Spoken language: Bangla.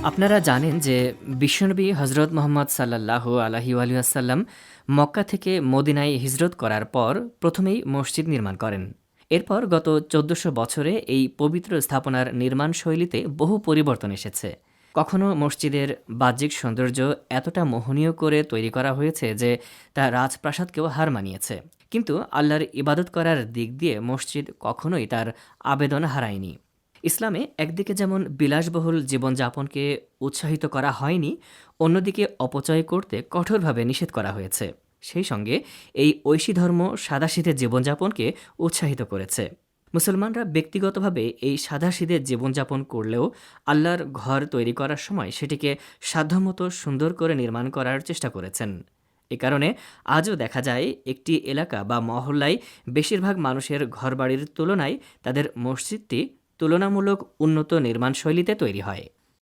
আপনারা জানেন যে বিশ্বনবী হজরত মোহাম্মদ সাল্লাল্লাহু আলাইহি ওয়াসাল্লাম মক্কা থেকে মদিনায় হিজরত করার পর প্রথমেই মসজিদ নির্মাণ করেন। এরপর গত ১৪০০ বছরে এই পবিত্র স্থাপনার নির্মাণ শৈলীতে বহু পরিবর্তন এসেছে। কখনো মসজিদের বাহ্যিক সৌন্দর্য এতটা মোহনীয় করে তৈরি করা হয়েছে যে তা রাজপ্রাসাদকেও হার মানিয়েছে, কিন্তু আল্লাহর ইবাদত করার দিক দিয়ে মসজিদ কখনোই তার আবেদন হারায়নি। ইসলামে একদিকে যেমন বিলাসবহুল জীবনযাপনকে উৎসাহিত করা হয়নি, অন্যদিকে অপচয় করতে কঠোরভাবে নিষেধ করা হয়েছে। সেই সঙ্গে এই ঐশী ধর্ম সাদাসিধে জীবনযাপনকে উৎসাহিত করেছে। মুসলমানরা ব্যক্তিগতভাবে এই সাদাসিধে জীবনযাপন করলেও আল্লাহর ঘর তৈরি করার সময় সেটিকে সাধ্যমতো সুন্দর করে নির্মাণ করার চেষ্টা করেছেন। এ কারণে আজও দেখা যায় একটি এলাকা বা মহল্লায় বেশিরভাগ মানুষের ঘরবাড়ির তুলনায় তাদের মসজিদটি তুলনামূলক উন্নত নির্মাণশৈলীতে তৈরি হয়।